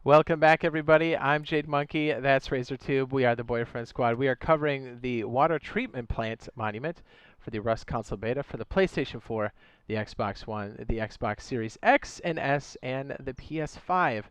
Welcome back, everybody. I'm Jade Monkey. That's RazorTube. We are the Boyfriend Squad. We are covering the water treatment plant monument for the Rust console beta for the PlayStation 4, the Xbox One, the Xbox Series X and S, and the PS5.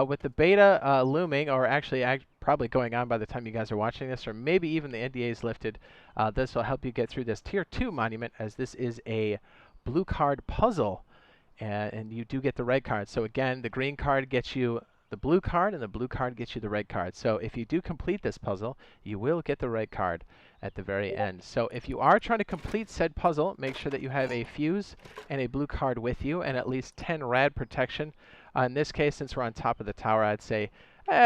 With the beta looming, or actually probably going on by the time you guys are watching this, or maybe even the NDA is lifted, this will help you get through this Tier 2 monument, as this is a blue card puzzle. And you do get the red card. So again, the green card gets you the blue card, and the blue card gets you the red card. So if you do complete this puzzle, you will get the red card at the very end. So if you are trying to complete said puzzle, make sure that you have a fuse and a blue card with you, and at least 10 rad protection. In this case, since we're on top of the tower, I'd say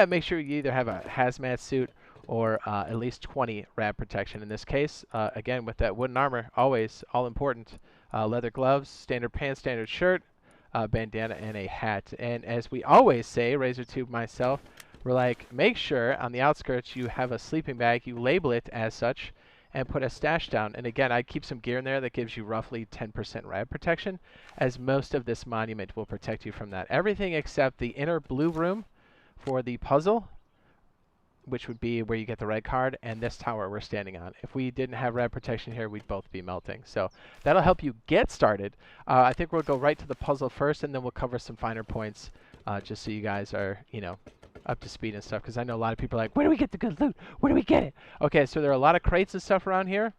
make sure you either have a hazmat suit or at least 20 rad protection. In this case, again, with that wooden armor, always all important. Leather gloves, standard pants, standard shirt, bandana, and a hat. And as we always say, RazorTube, myself, we're like, make sure on the outskirts you have a sleeping bag, you label it as such, and put a stash down. And again, I keep some gear in there that gives you roughly 10% rad protection, as most of this monument will protect you from that. Everything except the inner blue room for the puzzle, which would be where you get the red card, and this tower we're standing on. If we didn't have red protection here, we'd both be melting. So that'll help you get started. I think we'll go right to the puzzle first, and then we'll cover some finer points, just so you guys are, up to speed and stuff. Because I know a lot of people are like, where do we get the good loot? Where do we get it? Okay, so there are a lot of crates and stuff around here.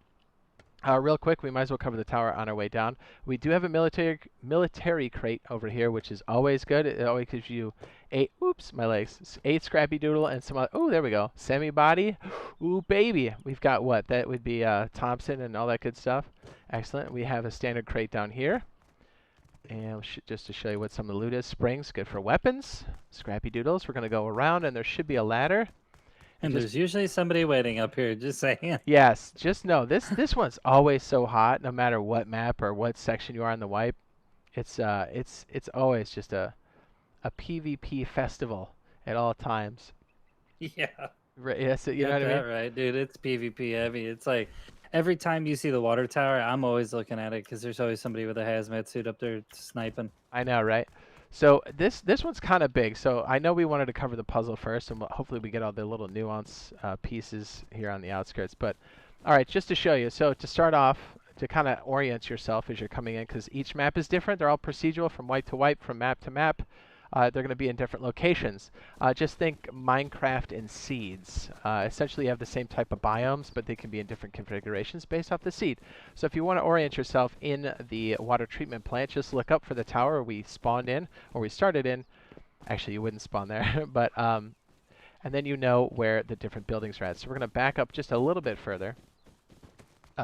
Real quick, we might as well cover the tower on our way down. We do have a military crate over here, which is always good. It always gives you 8, oops, my legs, 8 scrappy doodle and some other, oh, there we go, semi-body. Ooh, baby. We've got what? That would be Thompson and all that good stuff. Excellent. We have a standard crate down here. And just to show you what some of the loot is, springs, good for weapons. Scrappy doodles, we're going to go around, and there should be a ladder. And there's usually somebody waiting up here, just saying. Yes, just know this one's always so hot, no matter what map or what section you are on the wipe. It's always just a PvP festival at all times. Yeah. Right, yes, you know what I mean? Right, dude. It's PvP heavy. It's like every time you see the water tower, I'm always looking at it because there's always somebody with a hazmat suit up there sniping. I know, right? So this one's kind of big. So I know we wanted to cover the puzzle first, and hopefully we get all the little nuance pieces here on the outskirts. But all right, just to show you. So to start off, to kind of orient yourself as you're coming in, because each map is different. They're all procedural from wipe to wipe, from map to map. They're going to be in different locations. Just think Minecraft and seeds. Essentially, you have the same type of biomes, but they can be in different configurations based off the seed. So if you want to orient yourself in the water treatment plant, just look up for the tower we spawned in, or we started in. Actually, you wouldn't spawn there, but and then you know where the different buildings are at. So we're going to back up just a little bit further.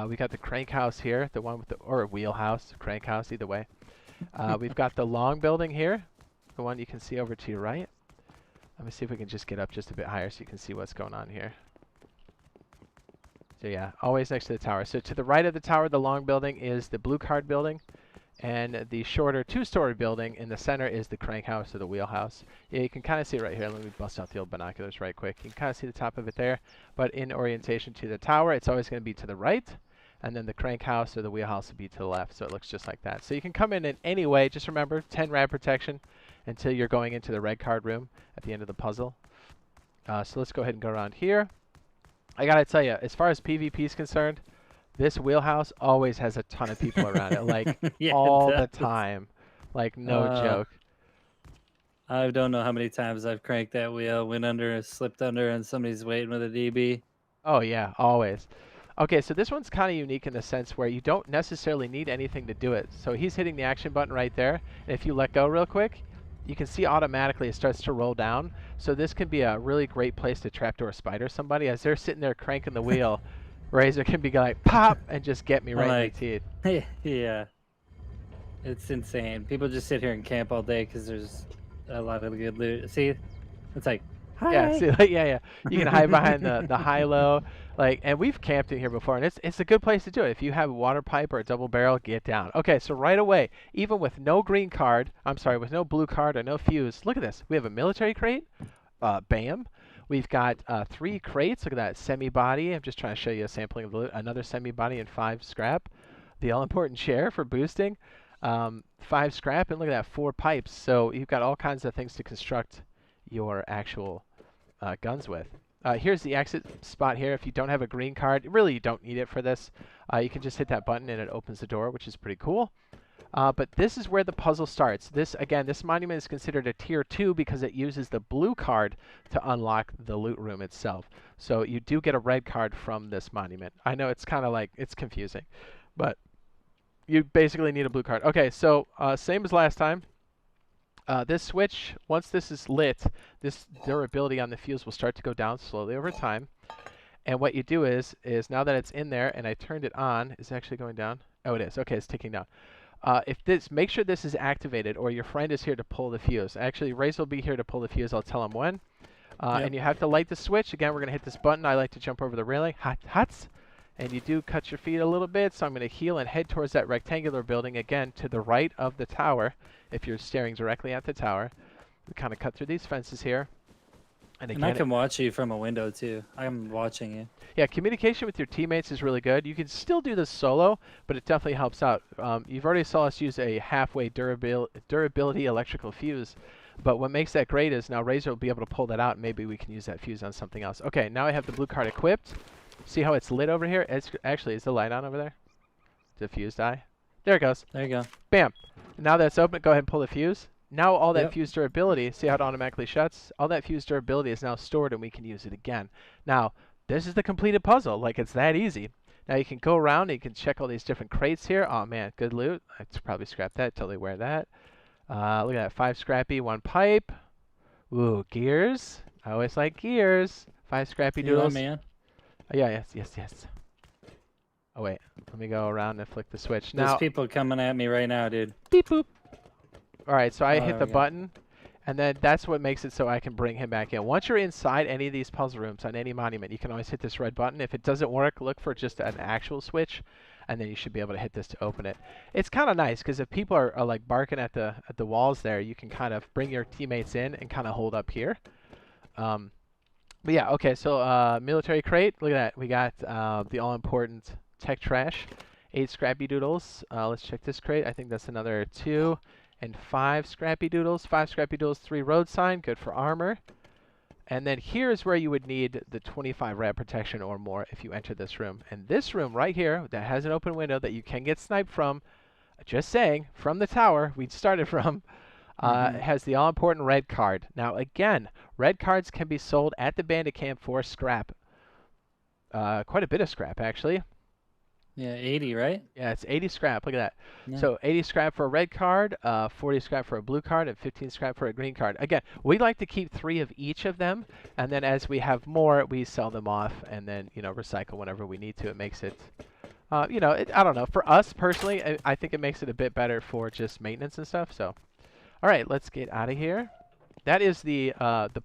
We got the crank house here, the one with the, or wheelhouse, crank house, either way. We've got the long building here, the one you can see over to your right. Let me see if we can just get up just a bit higher so you can see what's going on here. So yeah, always next to the tower. So to the right of the tower, the long building is the blue card building, and the shorter 2-story building in the center is the crank house or the wheelhouse. Yeah, you can kind of see it right here. Let me bust out the old binoculars right quick. You can kind of see the top of it there, but in orientation to the tower, it's always going to be to the right, and then the crank house or the wheelhouse will be to the left, so it looks just like that. So you can come in any way. Just remember, 10 rad protection until you're going into the red card room at the end of the puzzle. So let's go ahead and go around here. I gotta tell you, as far as PvP is concerned, this wheelhouse always has a ton of people around it, like Yeah, all the time. Like, no joke. I don't know how many times I've cranked that wheel, went under, slipped under, and somebody's waiting with a DB. Oh yeah, always. Okay, so this one's kind of unique in the sense where you don't necessarily need anything to do it. So he's hitting the action button right there, and if you let go real quick, you can see automatically it starts to roll down. So this can be a really great place to trapdoor spider somebody as they're sitting there cranking the wheel. Razor can be like, pop, and just get me right in the teeth. Yeah. It's insane. People just sit here and camp all day because there's a lot of good loot. See? It's like, hi. Yeah, see, like, yeah. You can hide behind the high-low. Like, and we've camped in here before, and it's a good place to do it. If you have a water pipe or a double barrel, get down. Okay, so right away, even with no green card, with no blue card or no fuse, look at this. We have a military crate. Bam. We've got 3 crates. Look at that, semi-body. I'm just trying to show you a sampling of the loot. Another semi-body and 5 scrap. The all-important chair for boosting. 5 scrap, and look at that, 4 pipes. So you've got all kinds of things to construct your actual guns with. Here's the exit spot here. If you don't have a green card, really you don't need it for this. You can just hit that button and it opens the door, which is pretty cool. But this is where the puzzle starts. This monument is considered a tier 2 because it uses the blue card to unlock the loot room itself. So you do get a red card from this monument. I know it's kind of like, it's confusing, but you basically need a blue card. Okay, so same as last time. This switch, once this is lit, this durability on the fuse will start to go down slowly over time. And what you do is now that it's in there and I turned it on, is it actually going down? Oh, it is. Okay, it's ticking down. Make sure this is activated or your friend is here to pull the fuse. Actually, Razor will be here to pull the fuse. I'll tell him when. And you have to light the switch. Again, we're going to hit this button. I like to jump over the railing. Hots. And you do cut your feet a little bit, so I'm going to heal and head towards that rectangular building, again, to the right of the tower, if you're staring directly at the tower. We kind of cut through these fences here. And again, I can watch you from a window, too. I'm watching you. Yeah, communication with your teammates is really good. You can still do this solo, but it definitely helps out. You've already saw us use a halfway durability electrical fuse, but what makes that great is now Razor will be able to pull that out, and maybe we can use that fuse on something else. Okay, now I have the blue card equipped. See how it's lit over here? It's actually, is the light on over there? Did the fuse die? There it goes. There you go. Bam. Now that's open, go ahead and pull the fuse. Now all that fuse durability, see how it automatically shuts? All that fuse durability is now stored and we can use it again. Now, this is the completed puzzle. Like, it's that easy. Now you can go around and you can check all these different crates here. Oh man, good loot. I should probably scrap that, totally wear that. Look at that, 5 scrappy, 1 pipe. Ooh, gears. I always like gears. 5 scrappy doodles. Man. Oh, yeah, yes. Oh wait, let me go around and flick the switch. There's Now, people coming at me right now, dude. beep boop. All right, so I hit the go. button, and then that's what makes it so I can bring him back in. Once you're inside any of these puzzle rooms on any monument, you can always hit this red button. If it doesn't work, look for just an actual switch, and then you should be able to hit this to open it. It's kind of nice because if people are like barking at the walls there, you can kind of bring your teammates in and kind of hold up here. But yeah, okay, so military crate, look at that. We got the all-important tech trash, 8 scrappy doodles. Let's check this crate. I think that's another 2 and 5 scrappy doodles. 5 scrappy doodles, 3 road sign, good for armor. And then here's where you would need the 25 rad protection or more if you enter this room. And this room right here that has an open window that you can get sniped from, just saying, from the tower we started from, has the all-important red card. Now, again, red cards can be sold at the bandit camp for scrap. Quite a bit of scrap, actually. Yeah, 80, right? Yeah, it's 80 scrap. Look at that. Yeah. So 80 scrap for a red card, 40 scrap for a blue card, and 15 scrap for a green card. Again, we like to keep 3 of each of them, and then as we have more, we sell them off and then, recycle whenever we need to. It makes it, I don't know. For us personally, I think it makes it a bit better for just maintenance and stuff. So, all right, let's get out of here. That is the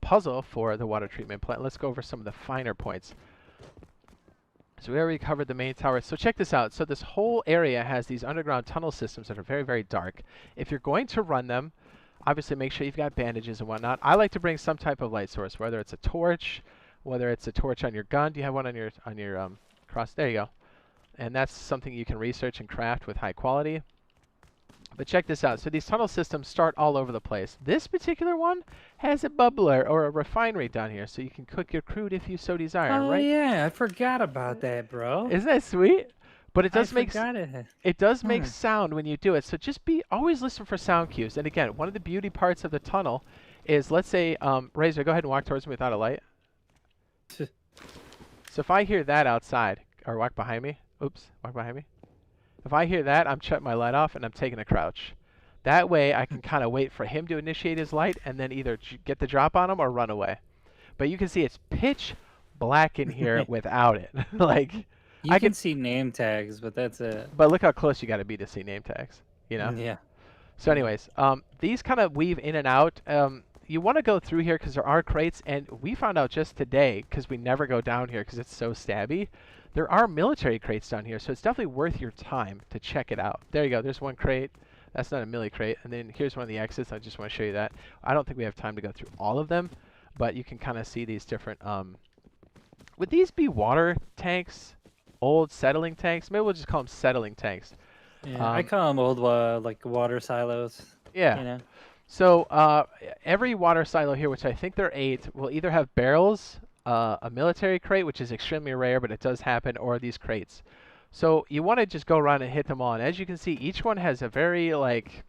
puzzle for the water treatment plant. Let's go over some of the finer points. So we already covered the main tower. So check this out. So this whole area has these underground tunnel systems that are very, very dark. If you're going to run them, obviously make sure you've got bandages and whatnot. I like to bring some type of light source, whether it's a torch, whether it's a torch on your gun. Do you have one on your cross? There you go. And that's something you can research and craft with high quality. But check this out. So these tunnel systems start all over the place. This particular one has a bubbler or a refinery down here, so you can cook your crude if you so desire, right? Oh yeah, I forgot about that, bro. Isn't that sweet? But it does make it. sound when you do it. So just always listen for sound cues. And again, one of the beauty parts of the tunnel is, let's say, Razor, go ahead and walk towards me without a light. So if I hear that outside, or walk behind me. Oops, walk behind me. If I hear that, I'm shutting my light off and I'm taking a crouch. That way I can kind of wait for him to initiate his light and then either get the drop on him or run away. But you can see it's pitch black in here without it. Like, you can see name tags, but that's it. But look how close you got to be to see name tags, Yeah. So anyways, these kind of weave in and out. You want to go through here because there are crates, and we found out just today, because we never go down here because it's so stabby, there are military crates down here, so it's definitely worth your time to check it out. There you go. There's one crate. That's not a milli crate. And then here's one of the exits. I just want to show you that. I don't think we have time to go through all of them, but you can kind of see these different... would these be water tanks? Old settling tanks? Maybe we'll just call them settling tanks. Yeah, I call them old like water silos. Yeah. You know? So every water silo here, which I think there are 8, will either have barrels, a military crate, which is extremely rare, but it does happen, or these crates. So you want to just go around and hit them all. And as you can see, each one has a very, like,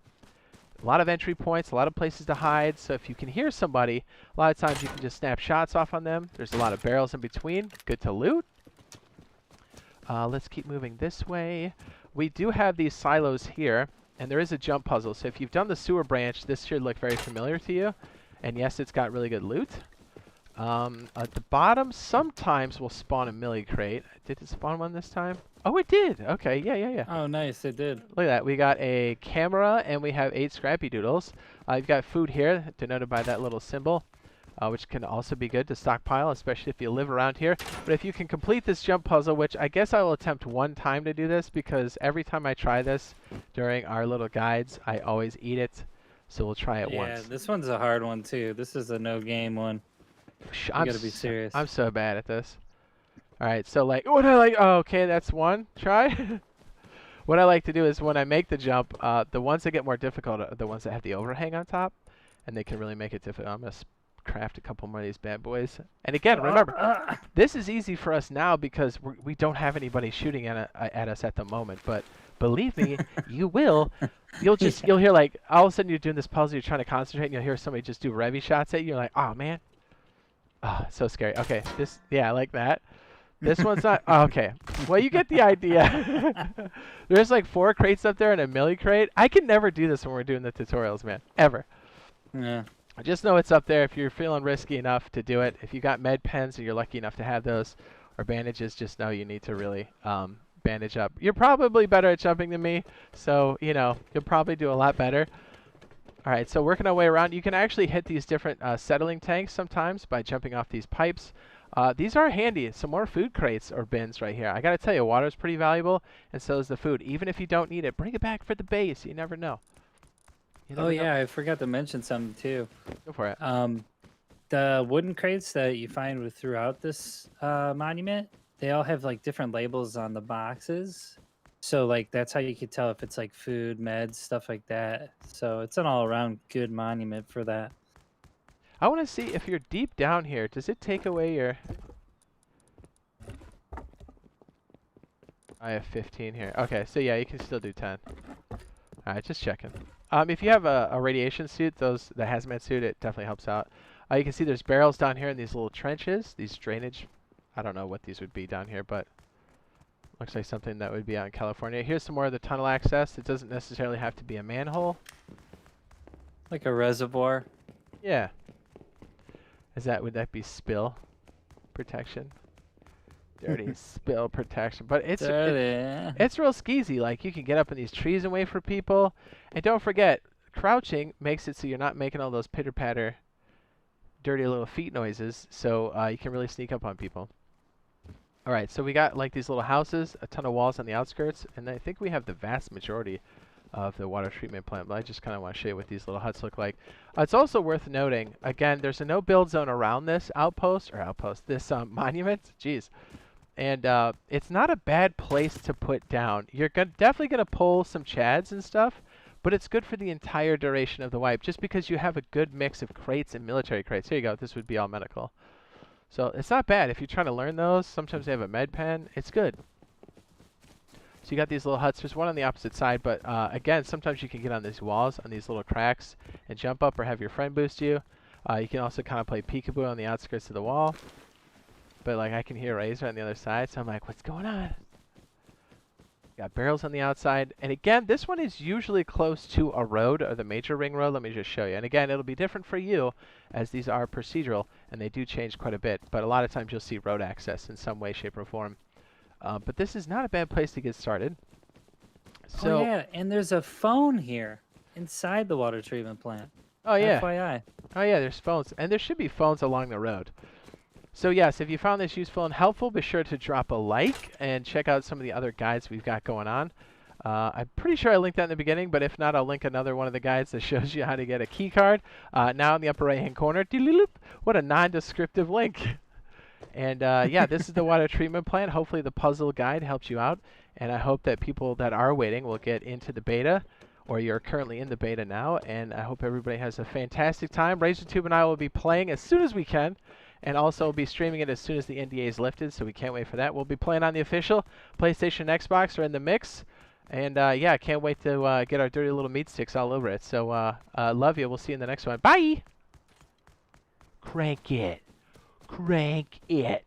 a lot of entry points, a lot of places to hide. So if you can hear somebody, a lot of times you can just snap shots off on them. There's a lot of barrels in between. Good to loot. Let's keep moving this way. We do have these silos here, and there is a jump puzzle. So if you've done the sewer branch, this should look very familiar to you. And yes, it's got really good loot. At the bottom, sometimes we'll spawn a milli crate. Did it spawn one this time? Oh, it did. Okay, yeah. Oh, nice, it did. Look at that. We got a camera, and we have 8 scrappy doodles. You've got food here, denoted by that little symbol, which can also be good to stockpile, especially if you live around here. But if you can complete this jump puzzle, which I guess I will attempt one time to do this, because every time I try this during our little guides, I always eat it. So we'll try it once. Yeah, this one's a hard one, too. This is a no-game one. You gotta be serious. I'm so bad at this. All right, so like, what I like, oh, okay, that's one try. What I like to do is when I make the jump, the ones that get more difficult are the ones that have the overhang on top, and they can really make it difficult. I'm gonna craft a couple more of these bad boys. And again, remember, this is easy for us now because we don't have anybody shooting at us at the moment. But believe me, you will. You'll hear like all of a sudden you're doing this puzzle, you're trying to concentrate, and you'll hear somebody just do Revy shots at you. You're like, oh man. Oh, so scary. Okay, yeah, I like that. This one's not. Oh, okay. Well, you get the idea. There's like 4 crates up there and a milli crate. I can never do this when we're doing the tutorials, man. Ever. Yeah. Just know it's up there if you're feeling risky enough to do it. If you got med pens and you're lucky enough to have those, or bandages, just know you need to really bandage up. You're probably better at jumping than me, so, you know, you'll probably do a lot better. All right, so working our way around, you can actually hit these different settling tanks sometimes by jumping off these pipes. These are handy. Some more food crates or bins right here. I got to tell you, water is pretty valuable, and so is the food. Even if you don't need it, bring it back for the base. You never know. Oh, yeah, I forgot to mention something, too. Go for it. The wooden crates that you find throughout this monument, they all have, like, different labels on the boxes. So, like, that's how you could tell if it's, like, food, meds, stuff like that. So it's an all-around good monument for that. I want to see if you're deep down here. Does it take away your... I have 15 here. Okay, so yeah, you can still do 10. All right, just checking. If you have a radiation suit, the hazmat suit, it definitely helps out. You can see there's barrels down here in these little trenches, these drainage. I don't know what these would be down here, but looks like something that would be out in California. Here's some more of the tunnel access. It doesn't necessarily have to be a manhole. Like a reservoir. Yeah. Would that be spill protection? Dirty spill protection. But it's real skeezy. Like, you can get up in these trees and wait for people. And don't forget, crouching makes it so you're not making all those pitter-patter, dirty little feet noises. So you can really sneak up on people. All right, so we got like these little houses, a ton of walls on the outskirts, and I think we have the vast majority of the water treatment plant, but I just kind of want to show you what these little huts look like. It's also worth noting, again, there's a no-build zone around this this monument. Jeez. And it's not a bad place to put down. You're definitely going to pull some chads and stuff, but it's good for the entire duration of the wipe, just because you have a good mix of crates and military crates. Here you go. This would be all medical. So it's not bad. If you're trying to learn those, sometimes they have a med pen. It's good. So you got these little huts. There's one on the opposite side, but again, sometimes you can get on these walls, on these little cracks, and jump up or have your friend boost you. You can also kind of play peekaboo on the outskirts of the wall. But like, I can hear Razor on the other side, so I'm like, what's going on? Got barrels on the outside. And again, this one is usually close to a road, or the major ring road. Let me just show you. And again, it'll be different for you, as these are procedural, and they do change quite a bit. But a lot of times you'll see road access in some way, shape, or form. But this is not a bad place to get started. So, oh, yeah, and there's a phone here inside the water treatment plant. Oh, yeah. FYI. Oh, yeah, there's phones. And there should be phones along the road. So, yes, if you found this useful and helpful, be sure to drop a like and check out some of the other guides we've got going on. I'm pretty sure I linked that in the beginning, but if not, I'll link another one of the guides that shows you how to get a key card. Now in the upper right-hand corner. What a non-descriptive link. And yeah, this is the water treatment plant. Hopefully the puzzle guide helped you out. And I hope that people that are waiting will get into the beta or you're currently in the beta now, and I hope everybody has a fantastic time. RazorTube and I will be playing as soon as we can, and also be streaming it as soon as the NDA is lifted, so we can't wait for that. We'll be playing on the official. PlayStation and Xbox are in the mix, and yeah, I can't wait to get our dirty little meat sticks all over it. So love you. We'll see you in the next one. Bye! Crank it. Crank it.